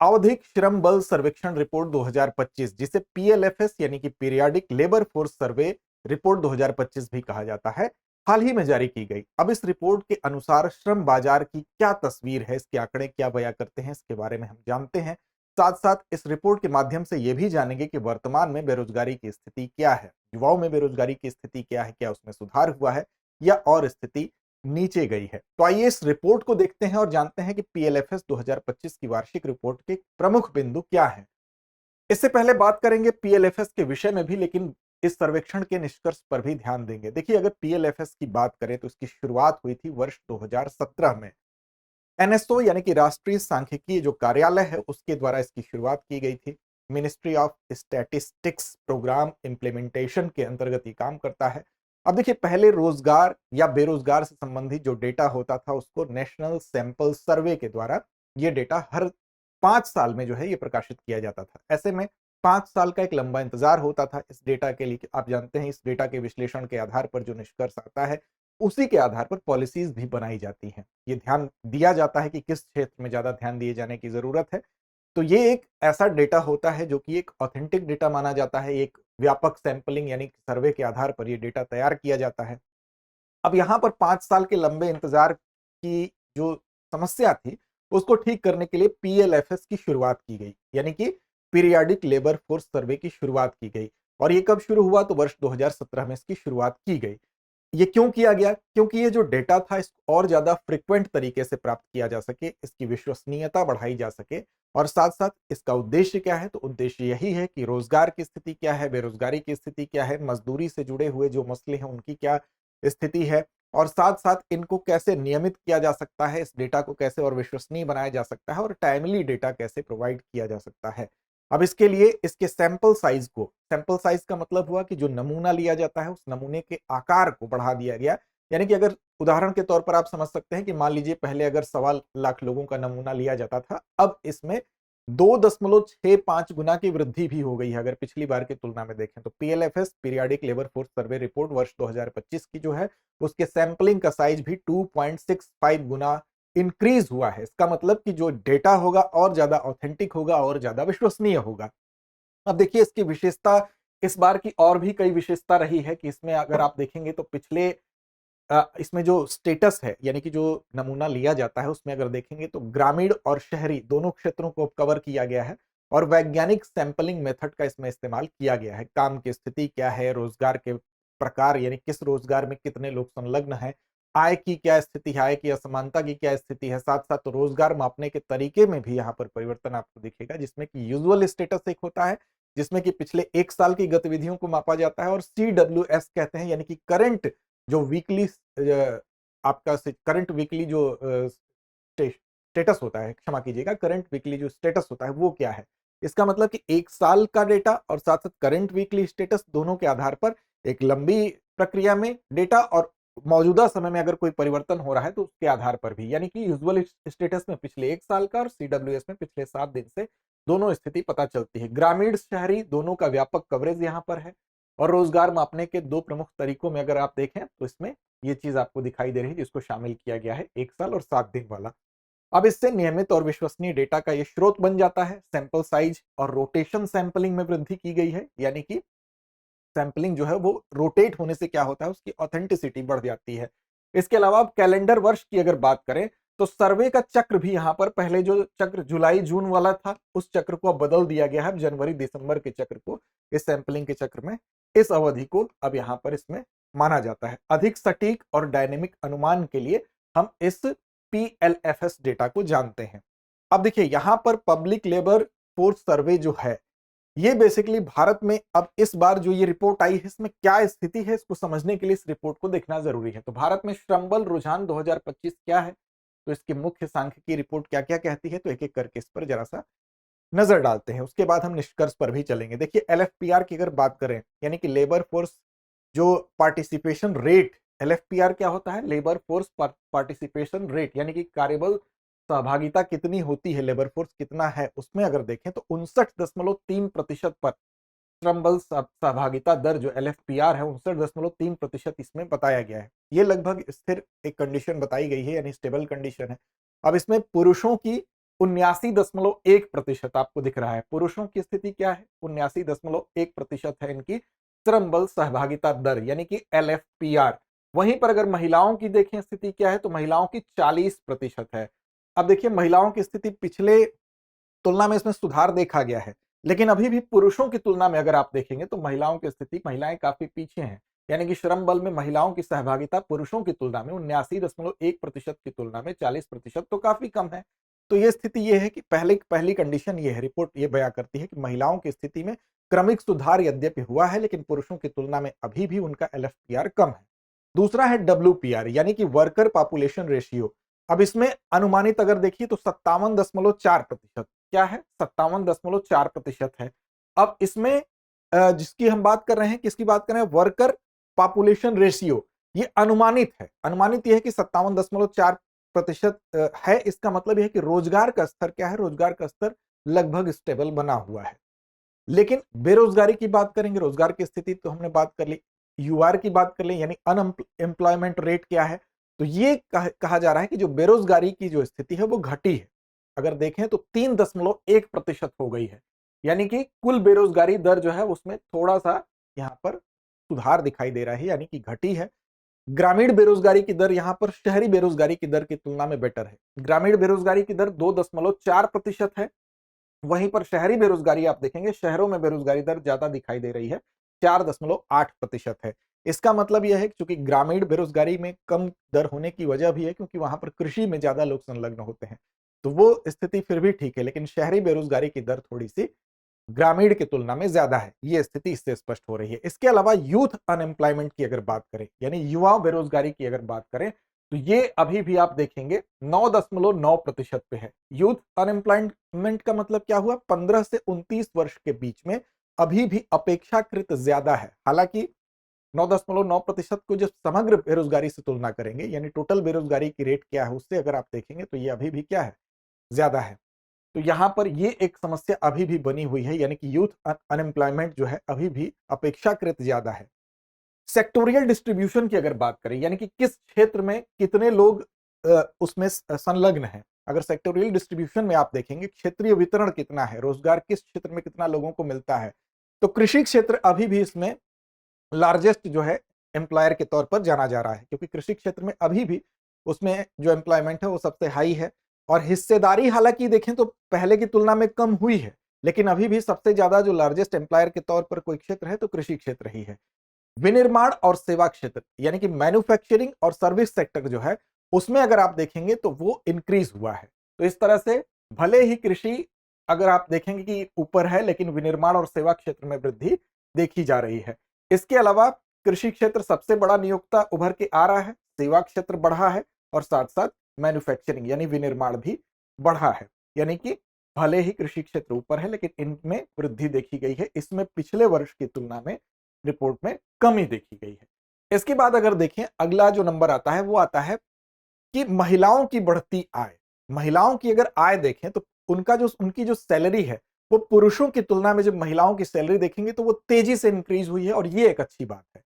आवधिक श्रम बल सर्वेक्षण रिपोर्ट 2025 जिसे पीएलएफएस यानी कि periodic labour force survey report 2025 भी कहा जाता है, हाल ही में जारी की गई। अब इस रिपोर्ट के अनुसार श्रम बाजार की क्या तस्वीर है, इसके आंकड़े क्या बयां करते हैं, इसके बारे में हम जानते हैं। साथ साथ इस रिपोर्ट के माध्यम से यह भी जानेंगे कि वर्तमान में बेरोजगारी की स्थिति क्या है, युवाओं में बेरोजगारी की स्थिति क्या है, क्या उसमें सुधार हुआ है या और स्थिति नीचे गई है। तो आइए इस रिपोर्ट को देखते हैं और जानते हैं कि पीएलएफएस 2025 की वार्षिक रिपोर्ट के प्रमुख बिंदु क्या हैं। इससे पहले बात करेंगे पीएलएफएस के विषय में भी, लेकिन इस सर्वेक्षण के निष्कर्ष पर भी ध्यान देंगे। देखिए, अगर पीएलएफएस की बात करें तो इसकी शुरुआत हुई थी वर्ष 2017 में। एनएसओ यानी कि राष्ट्रीय सांख्यिकीय जो कार्यालय है उसके द्वारा इसकी शुरुआत की गई थी। Ministry of statistics programme implementation के अंतर्गत ये काम करता है। अब देखिए, पहले रोजगार या बेरोजगार से संबंधित जो डेटा होता था उसको नेशनल सैंपल सर्वे के द्वारा ये डेटा हर 5 साल में जो है ये प्रकाशित किया जाता था। ऐसे में 5 साल का एक लंबा इंतजार होता था इस डेटा के लिए। आप जानते हैं, इस डेटा के विश्लेषण के आधार पर जो निष्कर्ष आता है उसी के आधार पर पॉलिसीज भी बनाई जाती हैं। ये ध्यान दिया जाता है कि किस क्षेत्र में ज्यादा ध्यान दिए जाने की जरूरत है। तो ये एक ऐसा डेटा होता है जो कि एक ऑथेंटिक डेटा माना जाता है। एक व्यापक सैंपलिंग यानी सर्वे के आधार पर ये डेटा तैयार किया जाता है। अब यहाँ पर 5 साल के लंबे इंतजार की जो समस्या थी उसको ठीक करने के लिए पीएलएफएस की शुरुआत की गई, यानी कि पीरियाडिक लेबर फोर्स सर्वे की शुरुआत की गई। और ये कब शुरू हुआ? तो वर्ष 2017 में इसकी शुरुआत की गई। ये क्यों किया गया? क्योंकि ये जो डेटा था इसको और ज्यादा फ्रिक्वेंट तरीके से प्राप्त किया जा सके, इसकी विश्वसनीयता बढ़ाई जा सके। और साथ साथ इसका उद्देश्य क्या है? तो उद्देश्य यही है कि रोजगार की स्थिति क्या है, बेरोजगारी की स्थिति क्या है, मजदूरी से जुड़े हुए जो मसले हैं उनकी क्या स्थिति है, और साथ साथ इनको कैसे नियमित किया जा सकता है, इस डेटा को कैसे और विश्वसनीय बनाया जा सकता है, और टाइमली डेटा कैसे प्रोवाइड किया जा सकता है। अब इसके लिए इसके सैंपल साइज को, सैंपल साइज का मतलब हुआ कि जो नमूना लिया जाता है उस नमूने के आकार को बढ़ा दिया गया। यानी कि अगर उदाहरण के तौर पर आप समझ सकते हैं कि मान लीजिए पहले अगर 1.25 लाख लोगों का नमूना लिया जाता था, अब इसमें 2.65 गुना की वृद्धि भी हो गई है अगर पिछली बार की तुलना में देखें तो। PLFS periodic labour force survey report वर्ष 2025 की जो है उसके सैंपलिंग का साइज भी 2.65 गुना इंक्रीज हुआ है। इसका मतलब कि जो डेटा होगा और ज्यादा ऑथेंटिक होगा और ज्यादा विश्वसनीय होगा। अब देखिए, इसकी विशेषता इस बार की और भी कई विशेषता रही है कि इसमें अगर आप देखेंगे तो पिछले इसमें जो स्टेटस है यानी कि जो नमूना लिया जाता है उसमें अगर देखेंगे तो ग्रामीण और शहरी दोनों क्षेत्रों को कवर किया गया है और वैज्ञानिक सैंपलिंग मेथड का इसमें इस्तेमाल किया गया है। काम की स्थिति क्या है, रोजगार के प्रकार यानी किस रोजगार में कितने लोग संलग्न हैं, आय की क्या स्थिति है, आय की असमानता की क्या स्थिति है, साथ साथ रोजगार मापने के तरीके में भी यहाँ पर परिवर्तन आपको दिखेगा, जिसमें कि यूजुअल स्टेटस एक होता है जिसमें कि पिछले 1 साल की गतिविधियों को मापा जाता है, और CWS कहते हैं यानी कि करंट जो वीकली आपका करंट वीकली जो स्टेटस होता है, क्षमा कीजिएगा, करंट वीकली जो स्टेटस होता है वो क्या है। इसका मतलब कि 1 साल का डेटा और साथ साथ करंट वीकली स्टेटस दोनों के आधार पर एक लंबी प्रक्रिया में डेटा और मौजूदा समय में अगर कोई परिवर्तन हो रहा है तो उसके आधार पर भी, यानी कि यूजुअल स्टेटस में पिछले 1 साल का और CWS में पिछले 7 दिन से दोनों स्थिति पता चलती है। ग्रामीण शहरी दोनों का व्यापक कवरेज यहाँ पर है। और रोजगार मापने के 2 प्रमुख तरीकों में अगर आप देखें तो इसमें ये चीज आपको दिखाई दे रही है जिसको शामिल किया गया है 1 साल और 7 दिन वाला। अब इससे नियमित और विश्वसनीय डेटा का ये स्रोत बन जाता है। सैंपल साइज और रोटेशन सैंपलिंग में वृद्धि की गई है, यानी कि सैंपलिंग जो है वो रोटेट होने से क्या होता है, उसकी ऑथेंटिसिटी बढ़ जाती है। इसके अलावा अब कैलेंडर वर्ष की अगर बात करें तो सर्वे का चक्र भी यहाँ पर, पहले जो चक्र जुलाई जून वाला था उस चक्र को अब बदल दिया गया है। जनवरी दिसंबर के चक्र को इस सैंपलिंग के चक्र में इस अवधि को अब यहाँ पर इसमें माना जाता है। अधिक सटीक और डायनेमिक अनुमान के लिए हम इस पीएलएफएस डेटा को जानते हैं। अब देखिए, यहाँ पर पब्लिक लेबर फोर्स सर्वे जो है ये बेसिकली भारत में अब इस बार जो ये रिपोर्ट आई है इसमें क्या स्थिति है, इसको समझने के लिए इस रिपोर्ट को देखना जरूरी है। तो भारत में श्रम बल रुझान 2025 क्या है, तो इसकी मुख्य सांख्यिकी रिपोर्ट क्या क्या कहती है, तो एक एक करके इस पर जरा सा नजर डालते हैं, उसके बाद हम निष्कर्ष पर भी चलेंगे। देखिए, एलएफपीआर की अगर बात करें यानी कि लेबर फोर्स जो पार्टिसिपेशन रेट, एलएफपीआर क्या होता है, लेबर फोर्स पार्टिसिपेशन रेट, यानी कि कार्यबल सहभागिता कितनी होती है, लेबर फोर्स कितना है, उसमें अगर देखें तो 59.3% पर श्रम बल सहभागिता दर जो एलएफपीआर है 59.3% इसमें बताया गया है। ये लगभग स्थिर एक कंडीशन बताई गई है, यानी स्टेबल कंडीशन है। अब इसमें पुरुषों की 79.1% आपको दिख रहा है। पुरुषों की स्थिति क्या है? 79.1% है इनकी श्रम बल सहभागिता दर, यानी कि LFPR। वहीं पर अगर महिलाओं की देखें स्थिति क्या है, तो महिलाओं की 40% है। अब देखिए महिलाओं की स्थिति पिछले तुलना में इसमें सुधार देखा गया है, लेकिन अभी भी पुरुषों की तुलना में अगर आप देखेंगे तो महिलाओं की स्थिति, महिलाएं काफी पीछे हैं। यानी कि श्रम बल में महिलाओं की सहभागिता पुरुषों की तुलना में 79.1% की तुलना में 40% तो काफी कम है। तो ये स्थिति ये है कि पहली कंडीशन ये है, रिपोर्ट ये बयां करती है कि महिलाओं की स्थिति में क्रमिक सुधार यद्यपि हुआ है, लेकिन पुरुषों की तुलना में अभी भी उनका LFPR कम है। दूसरा है WPR, यानी कि वर्कर पॉपुलेशन रेशियो। अब इसमें अनुमानित अगर देखिए तो 57.4%, क्या है? 57.4% है। अब इसमें जिसकी हम बात कर रहे हैं, किसकी बात कर रहे हैं? Worker population ratio. ये अनुमानित है, अनुमानित यह है कि 57.4% है। इसका मतलब यह है कि रोजगार का स्तर क्या है? रोजगार का स्तर लगभग स्टेबल बना हुआ है। लेकिन बेरोजगारी की बात करेंगे, रोजगार की स्थिति तो हमने बात कर ली, UR की बात कर ली, यानी अनएम्प्लॉयमेंट रेट क्या है? तो ये कहा जा रहा है कि जो बेरोजगारी की जो स्थिति है वो घटी है। अगर देखें तो 3.1% हो गई है, यानी कि कुल बेरोजगारी दर जो है उसमें थोड़ा सा यहाँ पर सुधार दिखाई दे रहा है, यानी कि घटी है। ग्रामीण बेरोजगारी की दर यहाँ पर शहरी बेरोजगारी की दर की तुलना में बेटर है। ग्रामीण बेरोजगारी की दर 2.4% है। वहीं पर शहरी बेरोजगारी आप देखेंगे, शहरों में बेरोजगारी दर ज्यादा दिखाई दे रही है, 4.8% है। इसका मतलब यह है कि चूंकि ग्रामीण बेरोजगारी में कम दर होने की वजह भी है क्योंकि वहां पर कृषि में ज्यादा लोग संलग्न होते हैं, तो वो स्थिति फिर भी ठीक है, लेकिन शहरी बेरोजगारी की दर थोड़ी सी ग्रामीण की तुलना में ज्यादा है। ये स्थिति इससे स्पष्ट हो रही है। इसके अलावा यूथ अनएम्प्लॉयमेंट की अगर बात करें, यानी युवा बेरोजगारी की अगर बात करें, तो ये अभी भी आप देखेंगे 9.9% पे है। यूथ अनएम्प्लॉयमेंट का मतलब क्या हुआ? 15 से 29 वर्ष के बीच में अभी भी अपेक्षाकृत ज्यादा है। हालांकि 9.9% को जब समग्र बेरोजगारी से तुलना करेंगे, यानी टोटल बेरोजगारी की रेट क्या है उससे अगर आप देखेंगे, तो ये अभी भी क्या है? ज्यादा है। तो यहां पर ये एक समस्या अभी भी बनी हुई है, यानी कि यूथ अनएम्प्लॉयमेंट जो है अभी भी अपेक्षाकृत ज्यादा है। सेक्टोरियल डिस्ट्रीब्यूशन की अगर बात करें, यानी कि किस क्षेत्र में कितने लोग उसमें संलग्न हैं, अगर सेक्टोरियल डिस्ट्रीब्यूशन में आप देखेंगे क्षेत्रीय वितरण कितना है, रोजगार किस क्षेत्र में कितना लोगों को मिलता है, तो कृषि क्षेत्र अभी भी इसमें लार्जेस्ट जो है एम्प्लॉयर के तौर पर जाना जा रहा है, क्योंकि कृषि क्षेत्र में अभी भी उसमें जो एम्प्लॉयमेंट है वो सबसे हाई है। और हिस्सेदारी हालांकि देखें तो पहले की तुलना में कम हुई है, लेकिन अभी भी सबसे ज्यादा जो लार्जेस्ट एम्प्लॉयर के तौर पर कोई क्षेत्र है तो कृषि क्षेत्र ही है। विनिर्माण और सेवा क्षेत्र, यानी कि मैन्युफैक्चरिंग और सर्विस सेक्टर जो है उसमें अगर आप देखेंगे तो वो इंक्रीज हुआ है। तो इस तरह से भले ही कृषि अगर आप देखेंगे कि ऊपर है, लेकिन विनिर्माण और सेवा क्षेत्र में वृद्धि देखी जा रही है। इसके अलावा कृषि क्षेत्र सबसे बड़ा नियोक्ता उभर के आ रहा है, सेवा क्षेत्र बढ़ा है, और साथ साथ मैन्युफैक्चरिंग यानी विनिर्माण भी बढ़ा है। यानी कि भले ही कृषि क्षेत्र ऊपर है, लेकिन इनमें वृद्धि देखी गई है। इसमें पिछले वर्ष की तुलना में रिपोर्ट में कमी देखी गई है। इसके बाद अगर देखें, अगला जो नंबर आता है वो आता है कि महिलाओं की बढ़ती आय। महिलाओं की अगर आय देखें तो उनकी जो सैलरी है वो पुरुषों की तुलना में जब महिलाओं की सैलरी देखेंगे तो वो तेजी से इंक्रीज हुई है, और ये एक अच्छी बात है।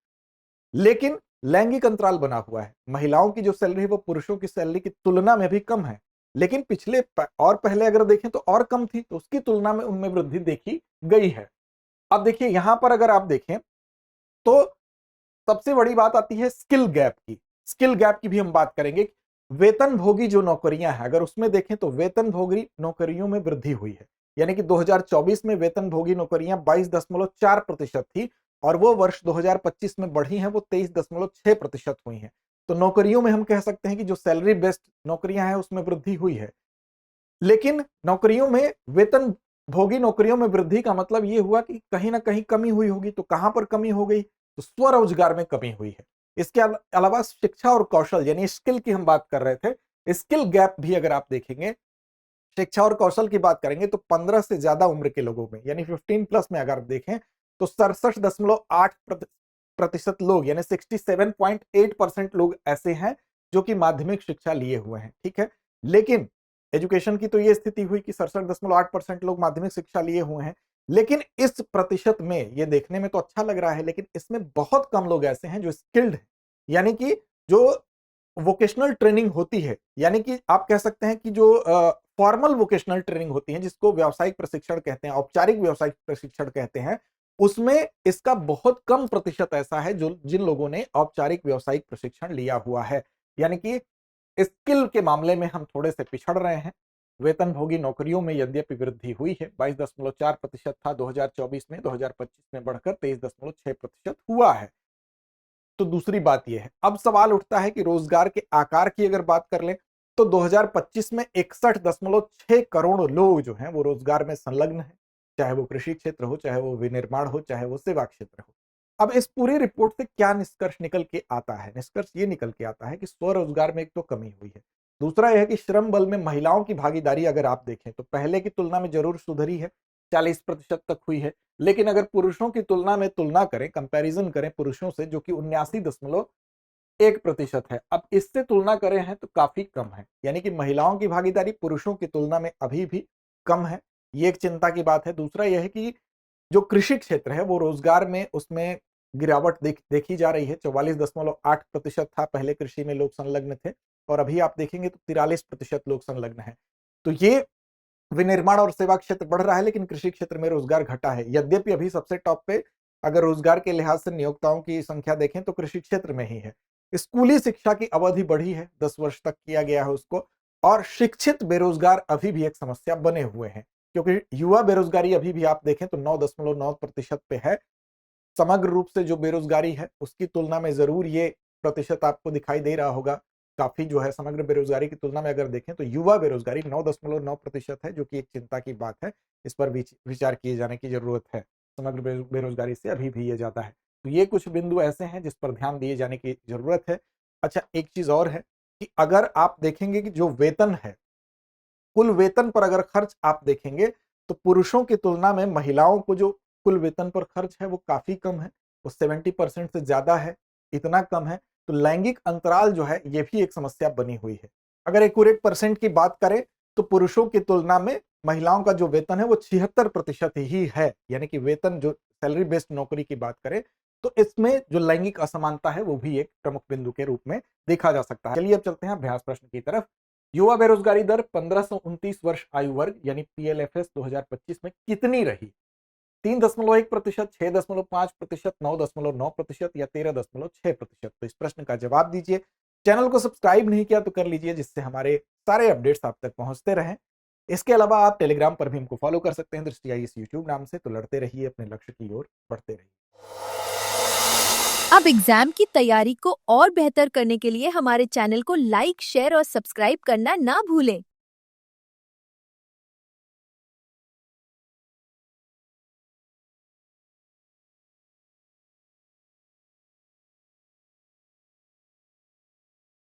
लेकिन लैंगिक अंतराल बना हुआ है, महिलाओं की जो सैलरी है वो पुरुषों की सैलरी की तुलना में भी कम है, लेकिन पिछले और पहले अगर देखें तो और कम थी, तो उसकी तुलना में उनमें वृद्धि देखी गई है। अब देखिए यहां पर अगर आप देखें तो सबसे बड़ी बात आती है स्किल गैप की। स्किल गैप की भी हम बात करेंगे। वेतन भोगी जो नौकरियां हैं अगर उसमें देखें तो वेतन भोगी नौकरियों में वृद्धि हुई है, यानी कि 2024 में वेतन भोगी नौकरियां 22.4% थी, और वो वर्ष 2025 में बढ़ी हैं, वो 23.6% हुई हैं। तो नौकरियों में हम कह सकते हैं कि जो सैलरी बेस्ड नौकरियां हैं उसमें वृद्धि हुई है। लेकिन नौकरियों में वेतन भोगी नौकरियों में वृद्धि का मतलब ये हुआ कि कहीं ना कहीं कमी हुई होगी। तो कहां पर कमी हो गई? तो स्वरोजगार में कमी हुई है। इसके अलावा शिक्षा और कौशल यानी स्किल की हम बात कर रहे थे, स्किल गैप भी अगर आप देखेंगे, शिक्षा और कौशल की बात करेंगे तो 15 से ज्यादा उम्र के लोगों में यानी 15+ में अगर देखें तो 67.8% लोग यानी 67.8% लोग ऐसे हैं जो कि माध्यमिक शिक्षा लिए हुए हैं। ठीक है, लेकिन एजुकेशन की तो ये स्थिति हुई कि 67.8% लोग माध्यमिक शिक्षा लिए हुए हैं, लेकिन इस प्रतिशत में ये देखने में तो अच्छा लग रहा है, लेकिन इसमें बहुत कम लोग ऐसे हैं जो स्किल्ड हैं, यानी कि जो वोकेशनल ट्रेनिंग होती है, यानी कि आप कह सकते हैं कि जो फॉर्मल वोकेशनल ट्रेनिंग होती है, जिसको व्यावसायिक प्रशिक्षण कहते हैं, औपचारिक व्यावसायिक प्रशिक्षण कहते हैं, उसमें इसका बहुत कम प्रतिशत ऐसा है जो जिन लोगों ने औपचारिक व्यावसायिक प्रशिक्षण लिया हुआ है। यानी कि स्किल के मामले में हम थोड़े से पिछड़ रहे हैं। वेतनभोगी नौकरियों में यद्यपि वृद्धि हुई है, 22.4% था 2024 में, 2025 में बढ़कर 23.6% हुआ है। तो दूसरी बात यह है, अब सवाल उठता है कि रोजगार के आकार की अगर बात कर लें तो 2025 में 61.6 करोड़ लोग जो हैं वो रोजगार में संलग्न हैं, चाहे वो कृषि क्षेत्र हो, चाहे वो विनिर्माण हो, चाहे वो सेवा क्षेत्र हो। अब इस पूरी रिपोर्ट से क्या निष्कर्ष निकल के आता है? निष्कर्ष ये निकल के आता है कि स्वरोजगार में एक तो कमी हुई है, दूसरा यह है कि श्रम बल में महिलाओं की भागीदारी अगर आप देखें तो पहले की तुलना में जरूर सुधरी है, 40% तक हुई है, लेकिन अगर पुरुषों की तुलना में तुलना करें, कंपैरिजन करें पुरुषों से, जो कि 79.1% है, अब इससे तुलना करें हैं तो काफी कम है। यानी कि महिलाओं की भागीदारी पुरुषों की तुलना में अभी भी कम है, ये एक चिंता की बात है। दूसरा यह है कि जो कृषि क्षेत्र है वो रोजगार में उसमें गिरावट देखी जा रही है। 44.8% था पहले कृषि में लोग संलग्न थे, और अभी आप देखेंगे तो 43% लोग संलग्न है। तो ये विनिर्माण और सेवा क्षेत्र बढ़ रहा है, लेकिन कृषि क्षेत्र में रोजगार घटा है। यद्यपि अभी सबसे टॉप पे अगर रोजगार के लिहाज से नियोक्ताओं की संख्या देखें तो कृषि क्षेत्र में ही है। स्कूली शिक्षा की अवधि बढ़ी है, 10 वर्ष तक किया गया है उसको, और शिक्षित बेरोजगार अभी भी एक समस्या बने हुए हैं, क्योंकि युवा बेरोजगारी अभी भी आप देखें तो 9.9% पे है। समग्र रूप से जो बेरोजगारी है उसकी तुलना में जरूर ये प्रतिशत आपको दिखाई दे रहा होगा, काफी जो है समग्र बेरोजगारी की तुलना में अगर देखें तो युवा बेरोजगारी 9.9% है, जो कि एक चिंता की बात है। इस पर विचार किए जाने की जरूरत है। समग्र बेरोजगारी से अभी भी ये ज्यादा है। तो ये कुछ बिंदु ऐसे हैं जिस पर ध्यान दिए जाने की जरूरत है। अच्छा, एक चीज और है कि अगर आप देखेंगे कि जो वेतन है, कुल वेतन पर अगर खर्च आप देखेंगे तो पुरुषों की तुलना में महिलाओं को जो कुल वेतन पर खर्च है वो काफी कम है, वो 70% से ज्यादा है। इतना कम है तो लैंगिक अंतराल जो है ये भी एक समस्या बनी हुई है। अगर एक्यूरेट परसेंट की बात करें तो पुरुषों की तुलना में महिलाओं का जो वेतन है वो 76% ही है। यानी कि वेतन जो सैलरी बेस्ड नौकरी की बात करें तो इसमें जो लैंगिक असमानता है वो भी एक प्रमुख बिंदु के रूप में देखा जा सकता है। चलिए अब चलते हैं अभ्यास प्रश्न की तरफ। युवा बेरोजगारी दर 15 से 29 वर्ष आयु वर्ग यानी पीएलएफएस 2025 में कितनी रही? 3.1%, 6.5%, 9.9% या 13.6%? तो इस प्रश्न का जवाब दीजिए। चैनल को सब्सक्राइब नहीं किया तो कर लीजिए, जिससे हमारे सारे अपडेट्स आप तक पहुंचते रहें। इसके अलावा आप टेलीग्राम पर भी हमको फॉलो कर सकते हैं, दृष्टि आई यूट्यूब नाम से। तो लड़ते रहिए, अपने लक्ष्य की ओर बढ़ते रहिए। अब एग्जाम की तैयारी को और बेहतर करने के लिए हमारे चैनल को लाइक, शेयर और सब्सक्राइब करना ना भूलें।